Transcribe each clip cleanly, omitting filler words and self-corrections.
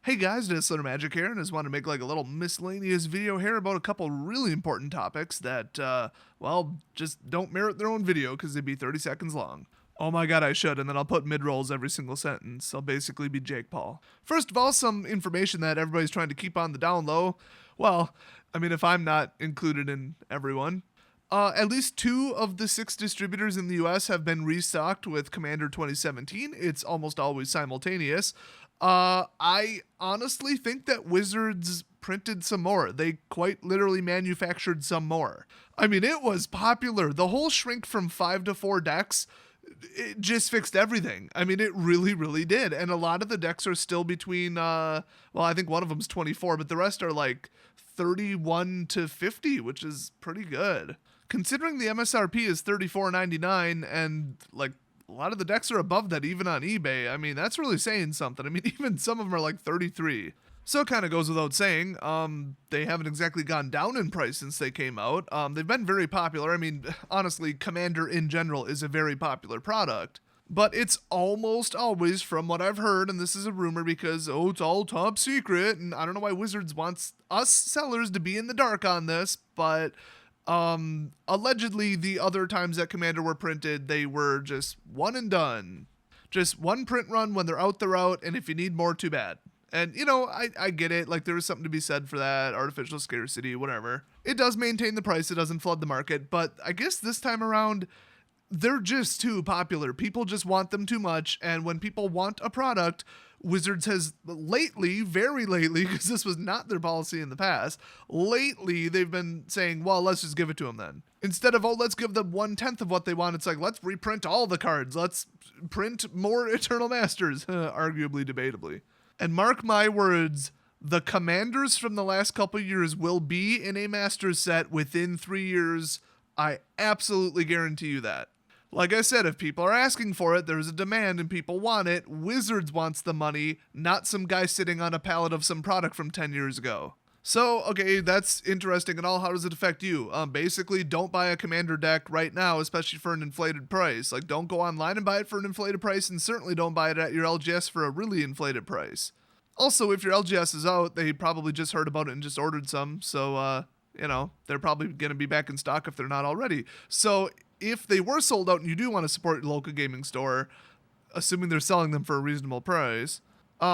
Hey guys, it's Soda Magic here, and I just want to make like a little miscellaneous video here about a couple really important topics that, well, just don't merit their own video because they'd be 30 seconds long. Oh my god, I should, and then I'll put mid-rolls every single sentence. I'll basically be Jake Paul. First of all, some information that everybody's trying to keep on the down low. Well, I mean, if I'm not included in everyone. At least 2 of the 6 distributors in the US have been restocked with Commander 2017. It's almost always simultaneous. I honestly think that Wizards printed some more. They quite literally manufactured some more. I mean, it was popular. The whole shrink from 5 to 4 decks, it just fixed everything. I mean, it really, really did. And a lot of the decks are still between, well, I think one of them's 24, but the rest are like 31 to 50, which is pretty good. Considering the MSRP is $34.99 and like a lot of the decks are above that even on eBay, I mean, that's really saying something. I mean, even some of them are like 33. So it kind of goes without saying, they haven't exactly gone down in price since they came out. They've been very popular. I mean, honestly, Commander in general is a very popular product. But it's almost always, from what I've heard, and this is a rumor because, oh, it's all top secret, and I don't know why Wizards wants us sellers to be in the dark on this, but allegedly the other times that Commander were printed, they were just one and done. Just one print run. When they're out, and if you need more, too bad. And, you know, I get it. Like, there is something to be said for that. Artificial scarcity, whatever. It does maintain the price. It doesn't flood the market. But I guess this time around, they're just too popular. People just want them too much. And when people want a product, Wizards has lately, very lately, because this was not their policy in the past, lately they've been saying, well, let's just give it to them then. Instead of, oh, let's give them 1/10 of what they want, it's like, let's reprint all the cards. Let's print more Eternal Masters, arguably, debatably. And mark my words, the Commanders from the last couple years will be in a Masters set within 3 years. I absolutely guarantee you that. Like I said, if people are asking for it, there's a demand and people want it. Wizards wants the money, not some guy sitting on a pallet of some product from 10 years ago. So, okay, that's interesting and all. How does it affect you? Basically, don't buy a Commander deck right now, especially for an inflated price. Like, don't go online and buy it for an inflated price, and certainly don't buy it at your LGS for a really inflated price. Also, if your LGS is out, they probably just heard about it and just ordered some, so, you know, they're probably going to be back in stock if they're not already. So, if they were sold out and you do want to support your local gaming store, assuming they're selling them for a reasonable price,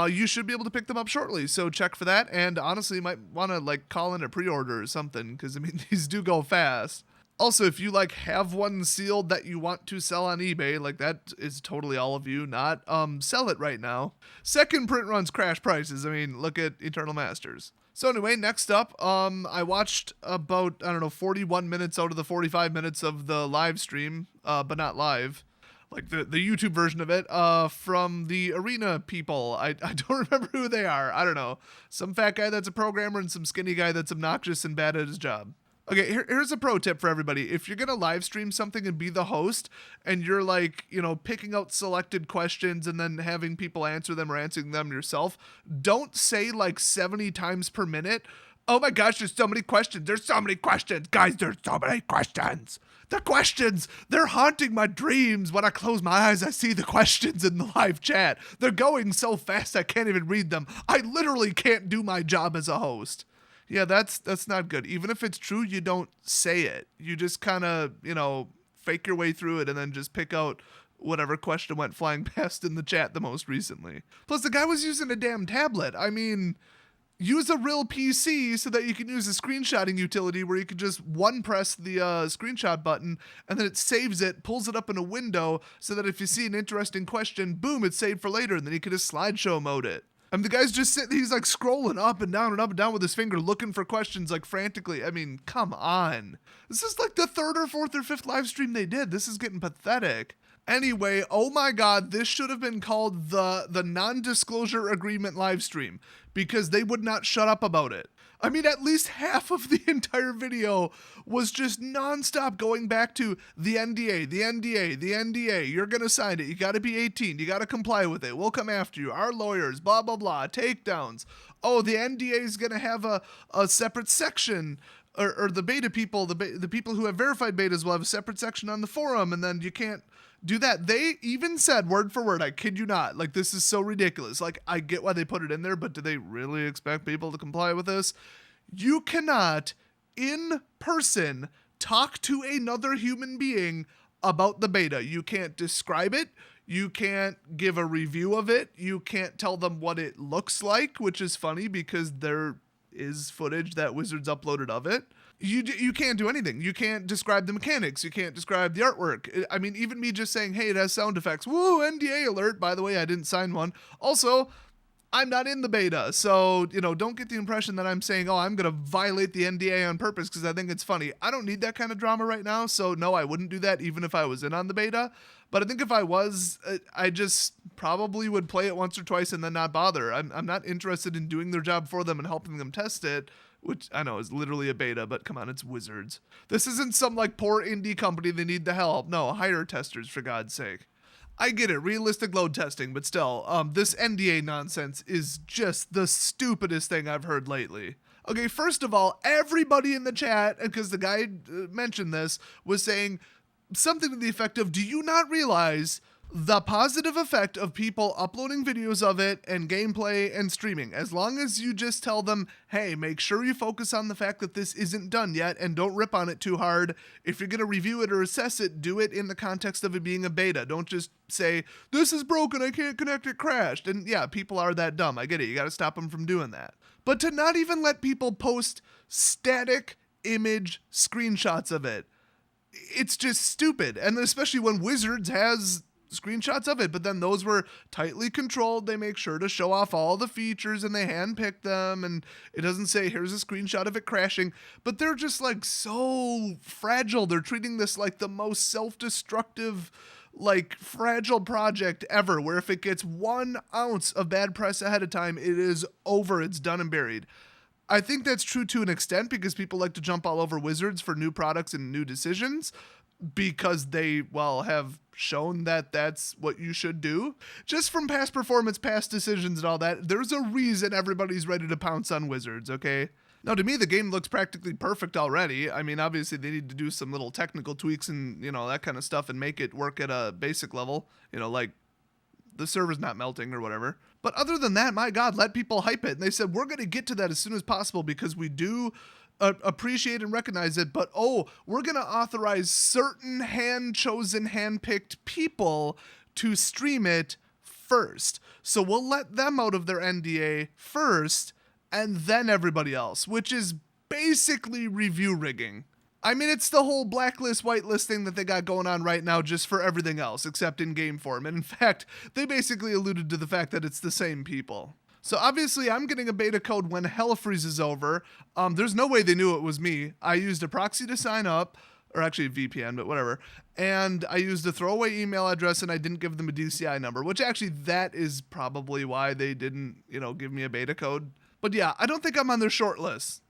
you should be able to pick them up shortly. So check for that. And honestly, you might want to like call in a pre-order or something, because I mean, these do go fast. Also, if you like have one sealed that you want to sell on eBay, like that is totally all of you, not sell it right now. Second print runs crash prices. I mean, look at Eternal Masters. So anyway, next up, I watched about, 41 minutes out of the 45 minutes of the live stream, but not live, like the YouTube version of it, from the Arena people. I don't remember who they are. I don't know. Some fat guy that's a programmer and some skinny guy that's obnoxious and bad at his job. Okay, here's a pro tip for everybody. If you're going to live stream something and be the host, and you're like, you know, picking out selected questions and then having people answer them or answering them yourself, don't say like 70 times per minute, oh my gosh, there's so many questions. There's so many questions. Guys, there's so many questions. The questions, they're haunting my dreams. When I close my eyes, I see the questions in the live chat. They're going so fast I can't even read them. I literally can't do my job as a host. Yeah, that's not good. Even if it's true, you don't say it. You just kind of, you know, fake your way through it and then just pick out whatever question went flying past in the chat the most recently. Plus, the guy was using a damn tablet. I mean, use a real PC so that you can use a screenshotting utility where you can just one press the screenshot button and then it saves it, pulls it up in a window so that if you see an interesting question, boom, it's saved for later, and then you can just slideshow mode it. I mean, the guy's just sitting, he's like scrolling up and down and up and down with his finger looking for questions like frantically. I mean, come on. This is like the 3rd or 4th or 5th live stream they did. This is getting pathetic. Anyway, oh my god, this should have been called the non-disclosure agreement live stream, because they would not shut up about it. I mean, at least half of the entire video was just nonstop going back to the NDA, the NDA, the NDA. You're going to sign it. You got to be 18. You got to comply with it. We'll come after you. Our lawyers, blah, blah, blah, takedowns. Oh, the NDA is going to have a separate section, or the beta people, the people who have verified betas will have a separate section on the forum, and then you can't Do that. They even said word for word, I kid you not, like, this is so ridiculous. Like, I get why they put it in there, but do they really expect people to comply with this? You cannot, in person, talk to another human being about the beta. You can't describe it. You can't give a review of it. You can't tell them what it looks like, which is funny because there is footage that Wizards uploaded of it. You can't do anything. You can't describe the mechanics. You can't describe the artwork. I mean, even me just saying, hey, it has sound effects. Woo, NDA alert. By the way, I didn't sign one. Also, I'm not in the beta. So, don't get the impression that I'm saying, oh, I'm going to violate the NDA on purpose because I think it's funny. I don't need that kind of drama right now. So, no, I wouldn't do that even if I was in on the beta. But I think if I was, I just probably would play it once or twice and then not bother. I'm not interested in doing their job for them and helping them test it, which I know is literally a beta, but come on, it's Wizards. This isn't some like poor indie company that need the help. No, hire testers for God's sake. I get it, realistic load testing, but still, this NDA nonsense is just the stupidest thing I've heard lately. Okay, first of all, everybody in the chat, because the guy mentioned this, was saying something to the effect of, do you not realize the positive effect of people uploading videos of it and gameplay and streaming? As long as you just tell them, hey, make sure you focus on the fact that this isn't done yet and don't rip on it too hard. If you're going to review it or assess it, do it in the context of it being a beta. Don't just say, this is broken, I can't connect, it crashed. And yeah, people are that dumb. I get it. You got to stop them from doing that. But to not even let people post static image screenshots of it, it's just stupid. And especially when Wizards has screenshots of it, but then those were tightly controlled. They make sure to show off all the features and they handpick them, and it doesn't say here's a screenshot of it crashing, but they're just like so fragile. They're treating this like the most self-destructive, like fragile project ever, where if it gets 1 ounce of bad press ahead of time, it is over, it's done and buried. I think that's true to an extent because people like to jump all over Wizards for new products and new decisions because they, well, have shown that that's what you should do. Just from past performance, past decisions and all that, there's a reason everybody's ready to pounce on Wizards, okay? Now, to me, the game looks practically perfect already. I mean, obviously, they need to do some little technical tweaks and, that kind of stuff and make it work at a basic level, like the server's not melting or whatever. But other than that, my God, let people hype it. And they said, we're going to get to that as soon as possible because we do appreciate and recognize it. But, we're going to authorize certain hand-chosen, hand-picked people to stream it first. So we'll let them out of their NDA first and then everybody else, which is basically review rigging. I mean, it's the whole blacklist, whitelist thing that they got going on right now just for everything else except in game form. And in fact, they basically alluded to the fact that it's the same people. So obviously I'm getting a beta code when hell freezes over. There's no way they knew it was me. I used a proxy to sign up, or actually a VPN, but whatever. And I used a throwaway email address and I didn't give them a DCI number, which actually that is probably why they didn't, give me a beta code. But yeah, I don't think I'm on their short list.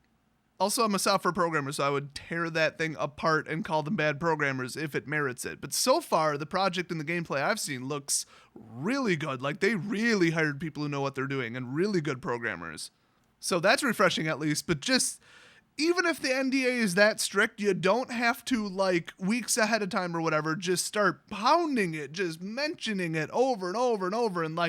Also, I'm a software programmer, so I would tear that thing apart and call them bad programmers if it merits it. But so far, the project and the gameplay I've seen looks really good. Like, they really hired people who know what they're doing and really good programmers. So that's refreshing at least, but just even if the NDA is that strict, you don't have to, weeks ahead of time or whatever, just start pounding it, just mentioning it over and over and over and,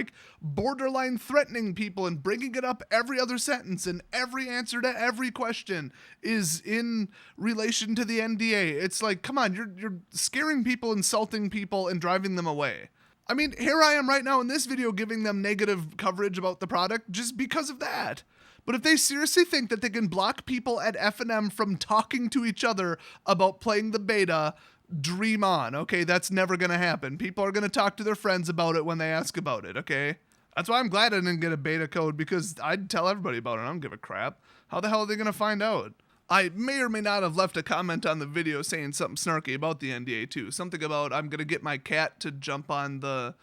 borderline threatening people and bringing it up every other sentence and every answer to every question is in relation to the NDA. It's like, come on, you're scaring people, insulting people, and driving them away. I mean, here I am right now in this video giving them negative coverage about the product just because of that. But if they seriously think that they can block people at F&M from talking to each other about playing the beta, dream on, okay? That's never going to happen. People are going to talk to their friends about it when they ask about it, okay? That's why I'm glad I didn't get a beta code because I'd tell everybody about it. I don't give a crap. How the hell are they going to find out? I may or may not have left a comment on the video saying something snarky about the NDA too. Something about I'm going to get my cat to jump on the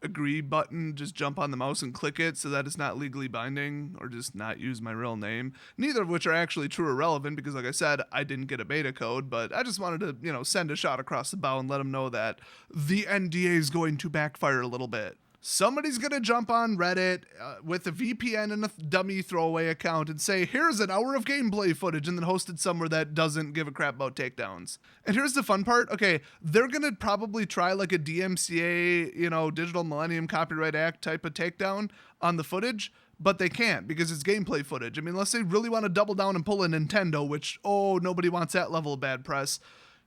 agree button, just jump on the mouse and click it so that it's not legally binding, or just not use my real name. Neither of which are actually true or relevant because, like I said, I didn't get a beta code, but I just wanted to, send a shot across the bow and let them know that the NDA is going to backfire a little bit. somebody's going to jump on Reddit with a VPN and a dummy throwaway account and say, here's an hour of gameplay footage, and then host it somewhere that doesn't give a crap about takedowns. And here's the fun part. Okay, they're going to probably try like a DMCA, Digital Millennium Copyright Act type of takedown on the footage, but they can't because it's gameplay footage. I mean, unless they really want to double down and pull a Nintendo, which, nobody wants that level of bad press.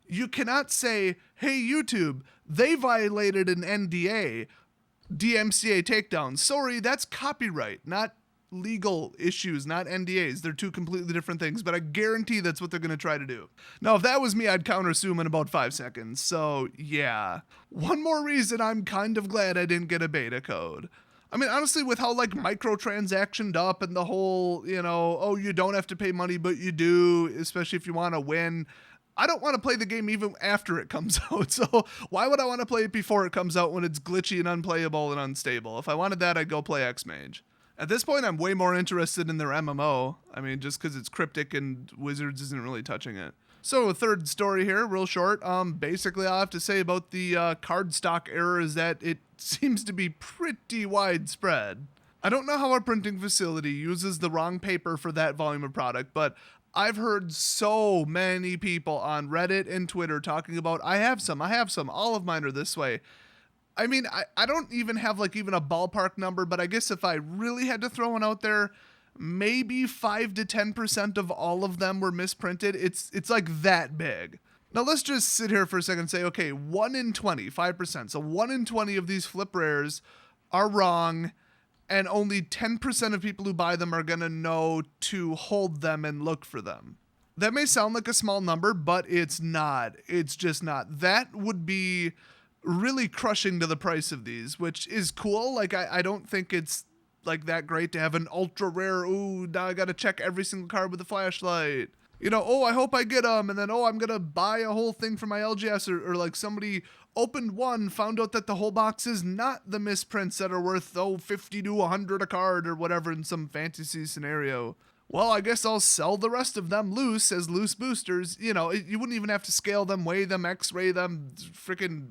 You cannot say, hey, YouTube, they violated an NDA, DMCA takedown. Sorry, that's copyright, not legal issues, not NDAs. They're two completely different things, but I guarantee that's what they're going to try to do. Now, if that was me, I'd countersue them in about 5 seconds. So, yeah. One more reason I'm kind of glad I didn't get a beta code. I mean, honestly, with how like microtransactioned up and the whole, you don't have to pay money, but you do, especially if you want to win. I don't want to play the game even after it comes out. So why would I want to play it before it comes out when it's glitchy and unplayable and unstable? If I wanted that, I'd go play X-Mage. At this point, I'm way more interested in their MMO. I mean, just because it's cryptic and Wizards isn't really touching it. So a third story here, real short. Basically, all I have to say about the card stock error is that it seems to be pretty widespread. I don't know how our printing facility uses the wrong paper for that volume of product, but I've heard so many people on Reddit and Twitter talking about, I have some, all of mine are this way. I mean, I don't even have like even a ballpark number, but I guess if I really had to throw one out there, maybe 5 to 10% of all of them were misprinted. It's like that big. Now let's just sit here for a second and say, okay, 1 in 20, 5%. So 1 in 20 of these flip rares are wrong, and only 10% of people who buy them are going to know to hold them and look for them. That may sound like a small number, but it's not. It's just not. That would be really crushing to the price of these, which is cool. Like, I don't think it's like that great to have an ultra rare, now I got to check every single card with a flashlight. I hope I get them, and then, I'm going to buy a whole thing for my LGS, or like somebody opened one, found out that the whole box is not the misprints that are worth, 50 to 100 a card or whatever in some fantasy scenario. Well, I guess I'll sell the rest of them loose as loose boosters. You wouldn't even have to scale them, weigh them, x-ray them, freaking,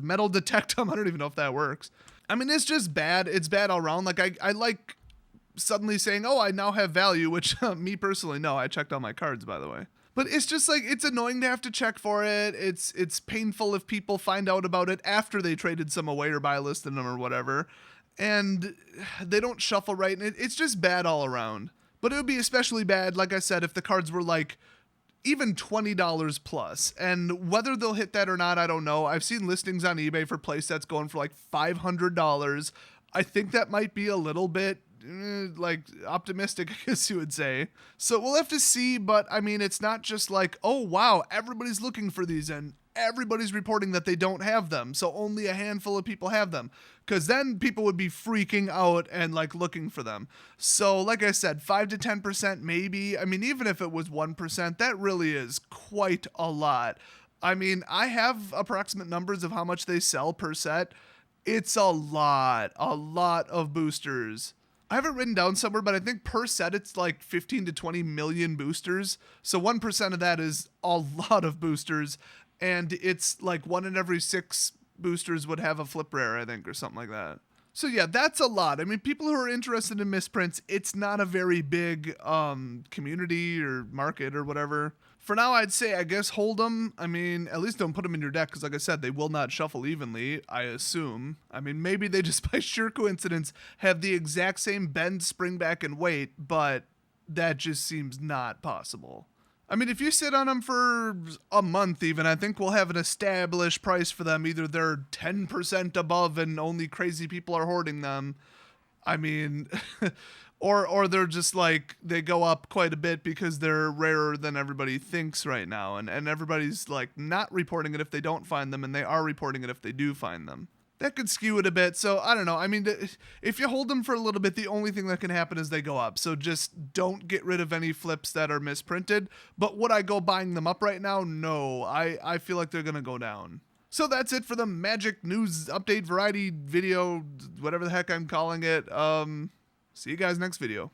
metal detect them? I don't even know if that works. I mean, it's just bad. It's bad all around. Like, I like suddenly saying, I now have value, which me personally, no, I checked all my cards, by the way. But it's just like, it's annoying to have to check for it. It's painful if people find out about it after they traded some away or buy listed them or whatever, and they don't shuffle right, and it's just bad all around. But it would be especially bad, like I said, if the cards were like even $20 plus, and whether they'll hit that or not, I don't know. I've seen listings on eBay for playsets going for like $500. I think that might be a little bit like optimistic, I guess you would say. So we'll have to see, but I mean, it's not just like, oh wow, everybody's looking for these and everybody's reporting that they don't have them, so only a handful of people have them, because then people would be freaking out and like looking for them. So like I said, 5 to 10% maybe. I mean, even if it was 1%, that really is quite a lot. I mean, I have approximate numbers of how much they sell per set. It's a lot of boosters. I have it written down somewhere, but I think per set it's like 15 to 20 million boosters. So 1% of that is a lot of boosters. And it's like 1 in every 6 boosters would have a flip rare, I think, or something like that. So yeah, that's a lot. I mean, people who are interested in misprints, it's not a very big community or market or whatever. For now, I'd say, I guess, hold them. I mean, at least don't put them in your deck, because like I said, they will not shuffle evenly, I assume. I mean, maybe they just by sheer coincidence have the exact same bend, spring back, and weight, but that just seems not possible. I mean, if you sit on them for a month even, I think we'll have an established price for them. Either they're 10% above and only crazy people are hoarding them. I mean, or they're just like, they go up quite a bit because they're rarer than everybody thinks right now. And everybody's like not reporting it if they don't find them, and they are reporting it if they do find them. That could skew it a bit. So I don't know. I mean, if you hold them for a little bit, the only thing that can happen is they go up. So just don't get rid of any flips that are misprinted. But would I go buying them up right now? No, I feel like they're going to go down. So that's it for the Magic News Update Variety video, whatever the heck I'm calling it. See you guys next video.